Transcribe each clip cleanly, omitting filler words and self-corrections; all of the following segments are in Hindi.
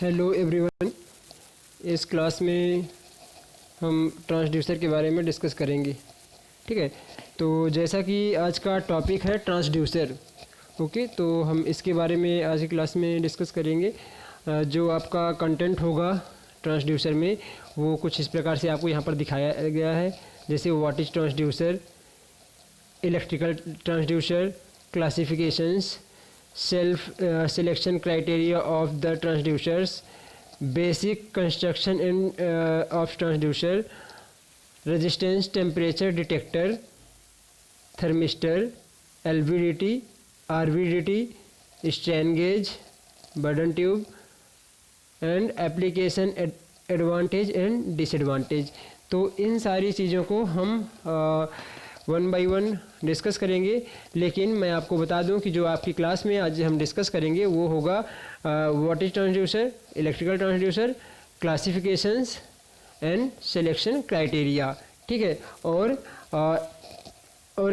Hello everyone. इस क्लास में हम ट्रांसड्यूसर के बारे में डिस्कस करेंगे। ठीक है, तो जैसा कि आज का टॉपिक है ट्रांसड्यूसर, ओके, तो हम इसके बारे में आज की क्लास में डिस्कस करेंगे। जो आपका कंटेंट होगा ट्रांसड्यूसर में वो कुछ इस प्रकार से आपको यहाँ पर दिखाया गया है, जैसे what is transducer, electrical transducer, classifications, selection criteria of the transducers, basic construction of transducer, resistance, temperature detector, thermistor, LVDT, RVDT, strain gauge, burden tube, and application advantage and disadvantage। तो इन सारी चीज़ों को हम वन बाय वन डिस्कस करेंगे, लेकिन मैं आपको बता दूं कि जो आपकी क्लास में आज हम डिस्कस करेंगे वो होगा what is transducer, electrical transducer, classifications and selection criteria. ठीक है, और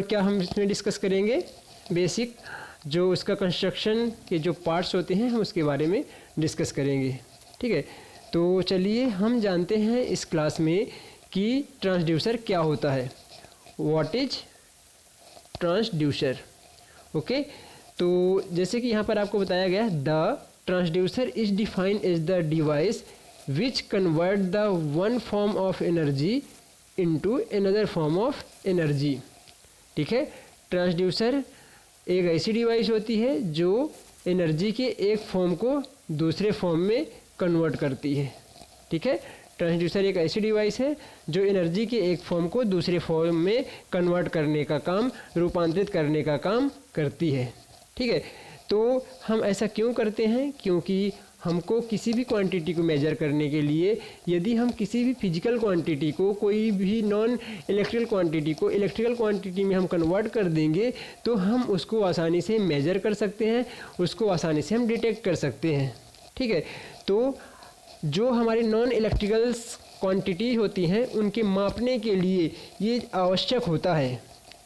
क्या हम इसमें डिस्कस करेंगे, बेसिक जो उसका कंस्ट्रक्शन के जो पार्ट्स होते हैं हम उसके बारे में डिस्कस करेंगे। ठीक है, तो चलिए हम जानते हैं इस क्लास में कि ट्रांसड्यूसर क्या होता है। What is transducer, okay. तो जैसे कि यहाँ पर आपको बताया गया, the transducer is defined as the device which convert the one form of energy into another form of energy. ठीक है, ट्रांसड्यूसर एक ऐसी डिवाइस होती है जो एनर्जी के एक फॉर्म को दूसरे फॉर्म में कन्वर्ट करती है। ठीक है, ट्रांसड्यूसर एक ऐसी डिवाइस है जो एनर्जी के एक फॉर्म को दूसरे फॉर्म में कन्वर्ट करने का काम, रूपांतरित करने का काम करती है। ठीक है, तो हम ऐसा क्यों करते हैं, क्योंकि हमको किसी भी क्वांटिटी को मेजर करने के लिए यदि हम किसी भी फिजिकल क्वांटिटी को, कोई भी नॉन इलेक्ट्रिकल क्वांटिटी को इलेक्ट्रिकल क्वांटिटी में हम कन्वर्ट कर देंगे तो हम उसको आसानी से मेजर कर सकते हैं, उसको आसानी से हम डिटेक्ट कर सकते हैं। ठीक है, तो जो हमारी नॉन इलेक्ट्रिकल क्वांटिटी होती हैं उनके मापने के लिए ये आवश्यक होता है।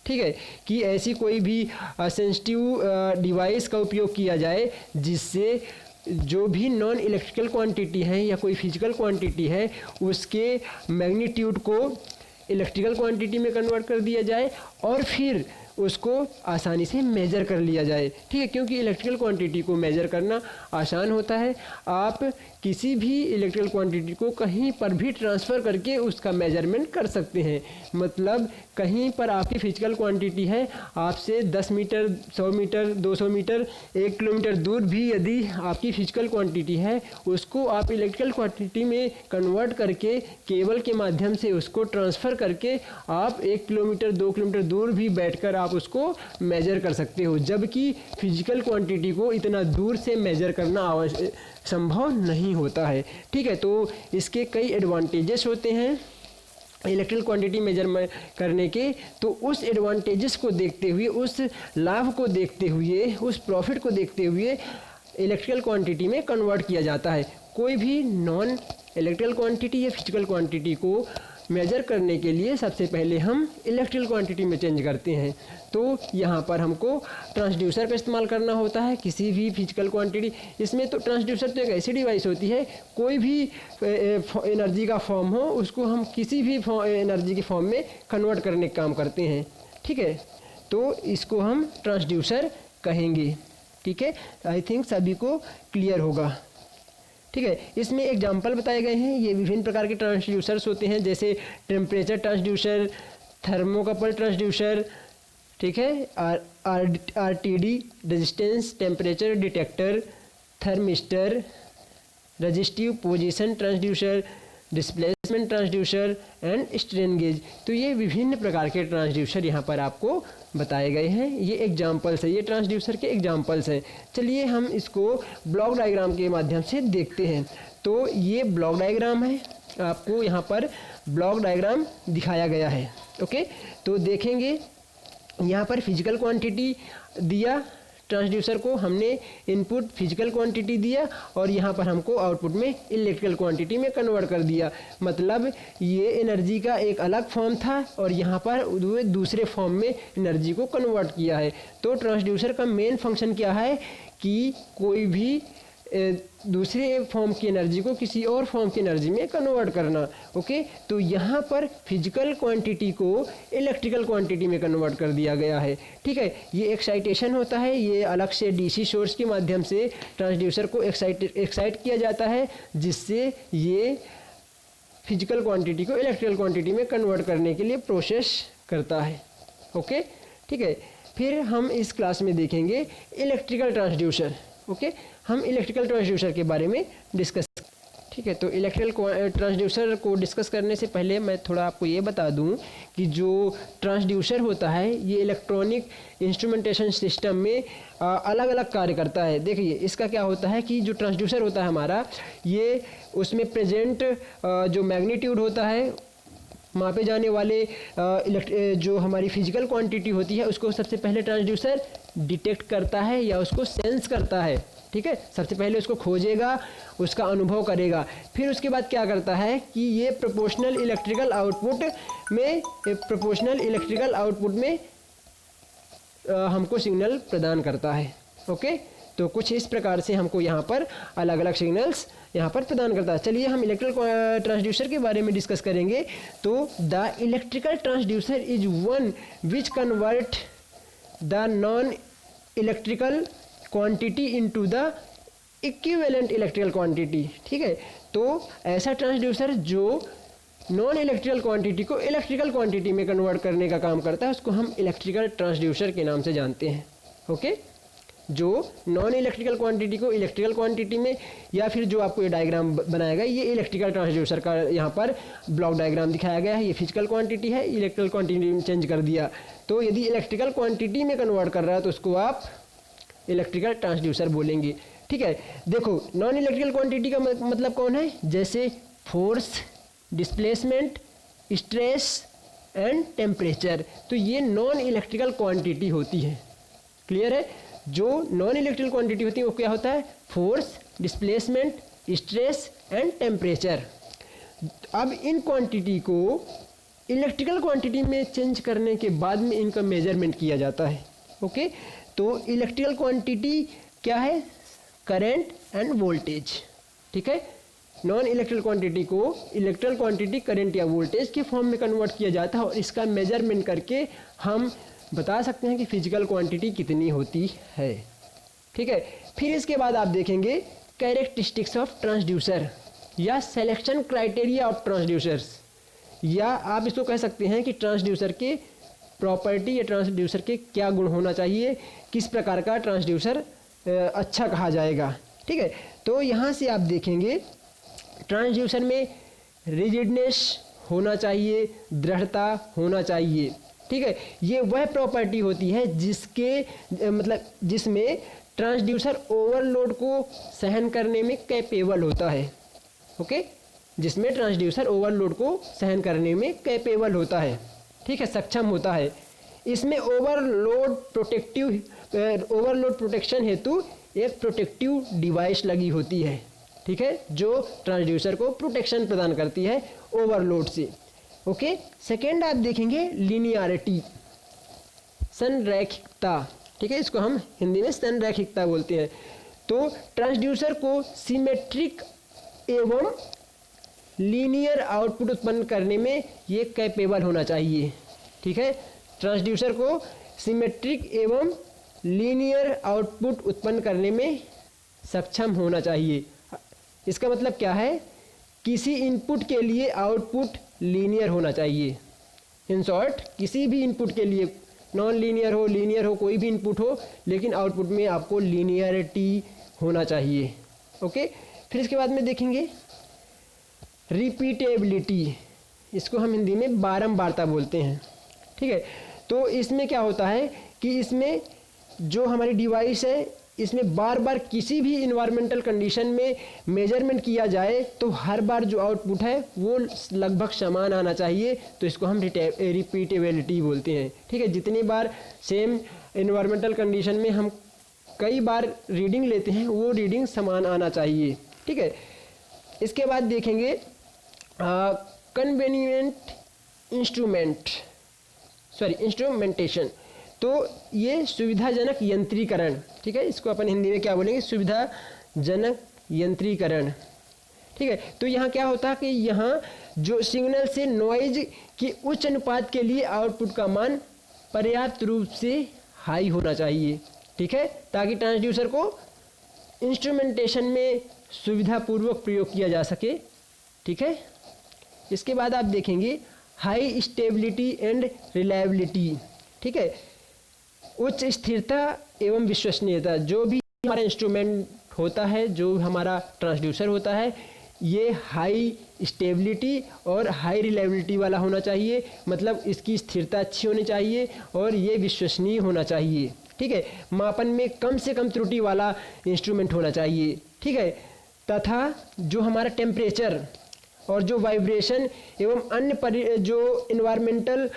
ठीक है, कि ऐसी कोई भी सेंसिटिव डिवाइस का उपयोग किया जाए जिससे जो भी नॉन इलेक्ट्रिकल क्वांटिटी है या कोई फिजिकल क्वांटिटी है उसके मैग्नीट्यूड को इलेक्ट्रिकल क्वांटिटी में कन्वर्ट कर दिया जाए और फिर उसको आसानी से मेजर कर लिया जाए। ठीक है, क्योंकि इलेक्ट्रिकल क्वांटिटी को मेजर करना आसान होता है। आप किसी भी इलेक्ट्रिकल क्वांटिटी को कहीं पर भी ट्रांसफ़र करके उसका मेजरमेंट कर सकते हैं। मतलब कहीं पर आपकी फिजिकल क्वांटिटी है, आपसे 10 मीटर, 100 मीटर, 200 मीटर, 1 किलोमीटर दूर भी यदि आपकी फिजिकल क्वांटिटी है, उसको आप इलेक्ट्रिकल क्वांटिटी में कन्वर्ट करके केबल के माध्यम से उसको ट्रांसफ़र करके आप 1 किलोमीटर, 2 किलोमीटर दूर भी बैठकर आप उसको मेजर कर सकते हो, जबकि फिजिकल क्वांटिटी को इतना दूर से मेजर करना संभव नहीं होता है। ठीक है, तो इसके कई एडवांटेजेस होते हैं इलेक्ट्रिकल क्वांटिटी मेजर करने के। तो उस एडवांटेजेस को देखते हुए, उस लाभ को देखते हुए, उस प्रॉफिट को देखते हुए इलेक्ट्रिकल क्वांटिटी में कन्वर्ट किया जाता है। कोई भी नॉन इलेक्ट्रिकल क्वांटिटी या फिजिकल क्वांटिटी को मेजर करने के लिए सबसे पहले हम इलेक्ट्रिकल क्वांटिटी में चेंज करते हैं। तो यहाँ पर हमको ट्रांसड्यूसर का इस्तेमाल करना होता है किसी भी फिजिकल क्वांटिटी। इसमें तो ट्रांसड्यूसर तो एक ऐसी डिवाइस होती है, कोई भी एनर्जी का फॉर्म हो उसको हम किसी भी एनर्जी के फॉर्म में कन्वर्ट करने का काम करते हैं। ठीक है, तो इसको हम ट्रांसड्यूसर कहेंगे। ठीक है, आई थिंक सभी को क्लियर होगा। ठीक है, इसमें एग्जाम्पल बताए गए हैं। ये विभिन्न प्रकार के ट्रांसड्यूसर्स होते हैं, जैसे टेम्परेचर ट्रांसड्यूसर, थर्मोकपल ट्रांसड्यूसर, ठीक है, RTD resistance temperature detector, thermistor, resistive position transducer, displacement transducer and strain gauge. तो ये विभिन्न प्रकार के ट्रांसड्यूसर यहाँ पर आपको बताए गए हैं। ये एग्जाम्पल्स है, ये ट्रांसड्यूसर के एग्जाम्पल्स हैं। चलिए हम इसको ब्लॉक डायग्राम के माध्यम से देखते हैं। तो ये ब्लॉक डायग्राम है, आपको यहाँ पर ब्लॉक डायग्राम दिखाया गया है। ओके, तो देखेंगे यहाँ पर फिजिकल क्वांटिटी दिया, ट्रांसड्यूसर को हमने इनपुट फिजिकल क्वांटिटी दिया और यहाँ पर हमको आउटपुट में इलेक्ट्रिकल क्वांटिटी में कन्वर्ट कर दिया। मतलब ये एनर्जी का एक अलग फॉर्म था और यहाँ पर दूसरे फॉर्म में एनर्जी को कन्वर्ट किया है। तो ट्रांसड्यूसर का मेन फंक्शन क्या है कि कोई भी दूसरे फॉर्म की एनर्जी को किसी और फॉर्म की एनर्जी में कन्वर्ट करना। ओके, तो यहाँ पर फिजिकल क्वांटिटी को इलेक्ट्रिकल क्वांटिटी में कन्वर्ट कर दिया गया है। ठीक है, ये एक्साइटेशन होता है, ये अलग से डीसी सोर्स के माध्यम से ट्रांसड्यूसर को एक्साइट किया जाता है, जिससे ये फिजिकल क्वांटिटी को इलेक्ट्रिकल क्वांटिटी में कन्वर्ट करने के लिए प्रोसेस करता है। ओके, ठीक है, फिर हम इस क्लास में देखेंगे इलेक्ट्रिकल ट्रांसड्यूसर। ओके, हम इलेक्ट्रिकल ट्रांसड्यूसर के बारे में डिस्कस। ठीक है, तो इलेक्ट्रिकल ट्रांसड्यूसर को डिस्कस करने से पहले मैं थोड़ा आपको ये बता दूं कि जो ट्रांसड्यूसर होता है ये इलेक्ट्रॉनिक इंस्ट्रूमेंटेशन सिस्टम में अलग अलग कार्य करता है। देखिए, इसका क्या होता है कि जो ट्रांसड्यूसर होता है हमारा, ये उसमें प्रेजेंट जो मैग्नीट्यूड होता है, मापे जाने वाले जो हमारी फिजिकल क्वांटिटी होती है, उसको सबसे पहले ट्रांसड्यूसर डिटेक्ट करता है या उसको सेंस करता है। ठीक है, सबसे पहले उसको खोजेगा, उसका अनुभव करेगा, फिर उसके बाद क्या करता है कि ये प्रोपोर्शनल इलेक्ट्रिकल आउटपुट में हमको सिग्नल प्रदान करता है। ओके, तो कुछ इस प्रकार से हमको यहाँ पर अलग अलग सिग्नल्स यहाँ पर प्रदान करता है। चलिए हम इलेक्ट्रिकल ट्रांसड्यूसर के बारे में डिस्कस करेंगे। तो the electrical transducer is one which convert the non electrical quantity into the equivalent electrical quantity. ठीक है, तो ऐसा ट्रांसड्यूसर जो नॉन इलेक्ट्रिकल क्वांटिटी को इलेक्ट्रिकल क्वांटिटी में कन्वर्ट करने का काम करता है, उसको हम इलेक्ट्रिकल ट्रांसड्यूसर के नाम से जानते हैं। ओके, जो नॉन इलेक्ट्रिकल क्वांटिटी को इलेक्ट्रिकल क्वांटिटी में, या फिर जो आपको ये डायग्राम बनाया गया, ये इलेक्ट्रिकल ट्रांसड्यूसर का यहाँ पर ब्लॉक डायग्राम दिखाया गया है। ये फिजिकल क्वांटिटी है, इलेक्ट्रिकल क्वांटिटी में चेंज कर दिया। तो यदि इलेक्ट्रिकल क्वांटिटी में कन्वर्ट कर रहा है तो उसको आप इलेक्ट्रिकल ट्रांसड्यूसर बोलेंगे। ठीक है, देखो नॉन इलेक्ट्रिकल क्वांटिटी का मतलब कौन है, जैसे force, displacement, stress and temperature. तो ये नॉन इलेक्ट्रिकल क्वांटिटी होती है। क्लियर है, जो नॉन इलेक्ट्रिकल क्वांटिटी होती है वो क्या होता है, force, displacement, stress and temperature. अब इन क्वांटिटी को इलेक्ट्रिकल क्वांटिटी में चेंज करने के बाद में इनका मेजरमेंट किया जाता है। ओके, तो इलेक्ट्रिकल क्वांटिटी क्या है, करंट एंड वोल्टेज। ठीक है, नॉन इलेक्ट्रिकल क्वांटिटी को इलेक्ट्रिकल क्वांटिटी, करंट या वोल्टेज के फॉर्म में कन्वर्ट किया जाता है, और इसका मेजरमेंट करके हम बता सकते हैं कि फिजिकल क्वांटिटी कितनी होती है। ठीक है, फिर इसके बाद आप देखेंगे कैरेक्टरिस्टिक्स ऑफ ट्रांसड्यूसर या सिलेक्शन क्राइटेरिया ऑफ ट्रांसड्यूसर्स, या आप इसको कह सकते हैं कि ट्रांसड्यूसर के प्रॉपर्टी या ट्रांसड्यूसर के क्या गुण होना चाहिए, किस प्रकार का ट्रांसड्यूसर अच्छा कहा जाएगा। ठीक है, तो यहाँ से आप देखेंगे ट्रांसड्यूसर में रिजिडनेस होना चाहिए, दृढ़ता होना चाहिए। ठीक है, ये वह प्रॉपर्टी होती है जिसमें ट्रांसड्यूसर ओवरलोड को सहन करने में कैपेबल होता है। ओके, जिसमें ट्रांसड्यूसर ओवरलोड को सहन करने में कैपेबल होता है। ठीक है, सक्षम होता है। इसमें ओवरलोड प्रोटेक्शन हेतु एक प्रोटेक्टिव डिवाइस लगी होती है। ठीक है, जो ट्रांसड्यूसर को प्रोटेक्शन प्रदान करती है ओवरलोड से। ओके, सेकेंड आप देखेंगे लीनियरिटी, संरेखिकता। ठीक है, इसको हम हिंदी में संरेखिकता बोलते हैं। तो ट्रांसड्यूसर को सिमेट्रिक एवं लीनियर आउटपुट उत्पन्न करने में ये कैपेबल होना चाहिए। ठीक है, ट्रांसड्यूसर को सिमेट्रिक एवं लीनियर आउटपुट उत्पन्न करने में सक्षम होना चाहिए। इसका मतलब क्या है, किसी इनपुट के लिए आउटपुट लीनियर होना चाहिए। इन शॉर्ट, किसी भी इनपुट के लिए, नॉन लीनियर हो, लीनियर हो, कोई भी इनपुट हो, लेकिन आउटपुट में आपको लीनियरिटी होना चाहिए। ओके, फिर इसके बाद में देखेंगे रिपीटेबिलिटी, इसको हम हिंदी में बारंबारता बोलते हैं। ठीक है, तो इसमें क्या होता है कि इसमें जो हमारी डिवाइस है, इसमें बार बार किसी भी इन्वायरमेंटल कंडीशन में मेजरमेंट किया जाए तो हर बार जो आउटपुट है वो लगभग समान आना चाहिए। तो इसको हम रिपीटेबिलिटी बोलते हैं। ठीक है, जितनी बार सेम इन्वायरमेंटल कंडीशन में हम कई बार रीडिंग लेते हैं, वो रीडिंग समान आना चाहिए। ठीक है, इसके बाद देखेंगे कन्वेनिएंट इंस्ट्रूमेंटेशन। तो ये सुविधाजनक यंत्रीकरण। ठीक है, इसको अपन हिंदी में क्या बोलेंगे, सुविधाजनक जनक यंत्रीकरण। ठीक है, तो यहाँ क्या होता है कि यहाँ जो सिग्नल से नॉइज के उच्च अनुपात के लिए आउटपुट का मान पर्याप्त रूप से हाई होना चाहिए। ठीक है, ताकि ट्रांसड्यूसर को इंस्ट्रूमेंटेशन में सुविधापूर्वक प्रयोग किया जा सके। ठीक है, इसके बाद आप देखेंगे हाई स्टेबिलिटी एंड रिलायबिलिटी। ठीक है, उच्च स्थिरता एवं विश्वसनीयता। जो भी हमारा इंस्ट्रूमेंट होता है, जो हमारा ट्रांसड्यूसर होता है, ये हाई स्टेबिलिटी और हाई रिलायबिलिटी वाला होना चाहिए। मतलब इसकी स्थिरता अच्छी होनी चाहिए और ये विश्वसनीय होना चाहिए। ठीक है, मापन में कम से कम त्रुटि वाला इंस्ट्रूमेंट होना चाहिए। ठीक है, तथा जो हमारा टेम्परेचर और जो वाइब्रेशन एवं अन्य जो इन्वायरमेंटल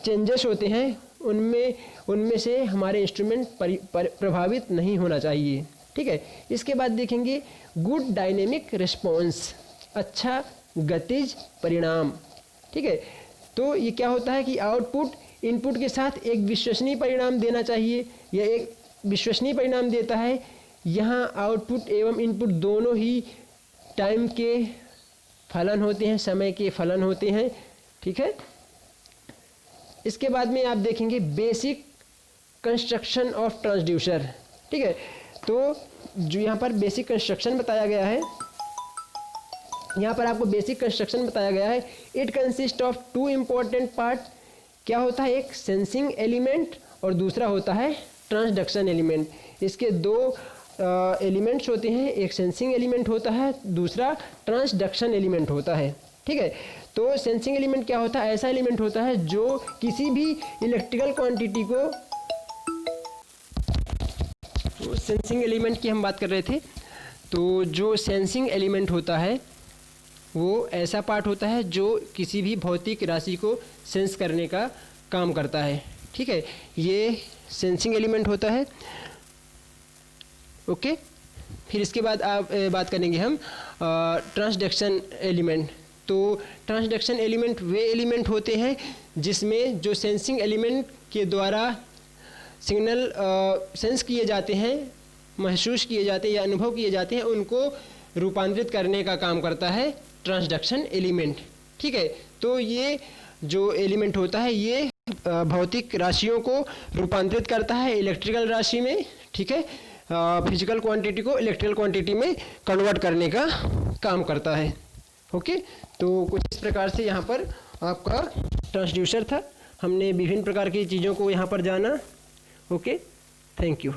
चेंजेस होते हैं उनमें से हमारे इंस्ट्रूमेंट प्रभावित नहीं होना चाहिए। ठीक है, इसके बाद देखेंगे गुड डायनेमिक रिस्पॉन्स, अच्छा गतिज परिणाम। ठीक है, तो ये क्या होता है कि आउटपुट इनपुट के साथ एक विश्वसनीय परिणाम देना चाहिए। यह एक विश्वसनीय परिणाम देता है। यहाँ आउटपुट एवं इनपुट दोनों ही टाइम के फलन होते हैं, समय के फलन होते हैं। ठीक है, इसके बाद में आप देखेंगे बेसिक कंस्ट्रक्शन ऑफ ट्रांसड्यूसर। ठीक है, तो जो यहाँ पर बेसिक कंस्ट्रक्शन बताया गया है, यहाँ पर आपको बेसिक कंस्ट्रक्शन बताया गया है। It consist of two important part. क्या होता है, एक सेंसिंग एलिमेंट और दूसरा होता है ट्रांसडक्शन एलिमेंट। इसके दो एलिमेंट्स होते हैं, एक सेंसिंग एलिमेंट होता है, दूसरा ट्रांसडक्शन एलिमेंट होता है। ठीक है, तो सेंसिंग एलिमेंट क्या होता है, ऐसा एलिमेंट होता है जो किसी भी इलेक्ट्रिकल क्वांटिटी को, तो सेंसिंग एलिमेंट की हम बात कर रहे थे। तो जो सेंसिंग एलिमेंट होता है वो ऐसा पार्ट होता है जो किसी भी भौतिक राशि को सेंस करने का काम करता है। ठीक है, ये सेंसिंग एलिमेंट होता है। ओके, फिर इसके बाद आप बात करेंगे हम ट्रांसडक्शन एलिमेंट। तो ट्रांसडक्शन एलिमेंट वे एलिमेंट होते हैं जिसमें जो सेंसिंग एलिमेंट के द्वारा सिग्नल सेंस किए जाते हैं, महसूस किए जाते हैं या अनुभव किए जाते हैं, उनको रूपांतरित करने का काम करता है ट्रांसडक्शन एलिमेंट। ठीक है, तो ये जो एलिमेंट होता है ये भौतिक राशियों को रूपांतरित करता है इलेक्ट्रिकल राशि में। ठीक है, फिजिकल क्वांटिटी को इलेक्ट्रिकल क्वांटिटी में कन्वर्ट करने का काम करता है। ओके, तो कुछ इस प्रकार से यहाँ पर आपका ट्रांसड्यूसर था। हमने विभिन्न प्रकार की चीज़ों को यहाँ पर जाना। Okay, thank you.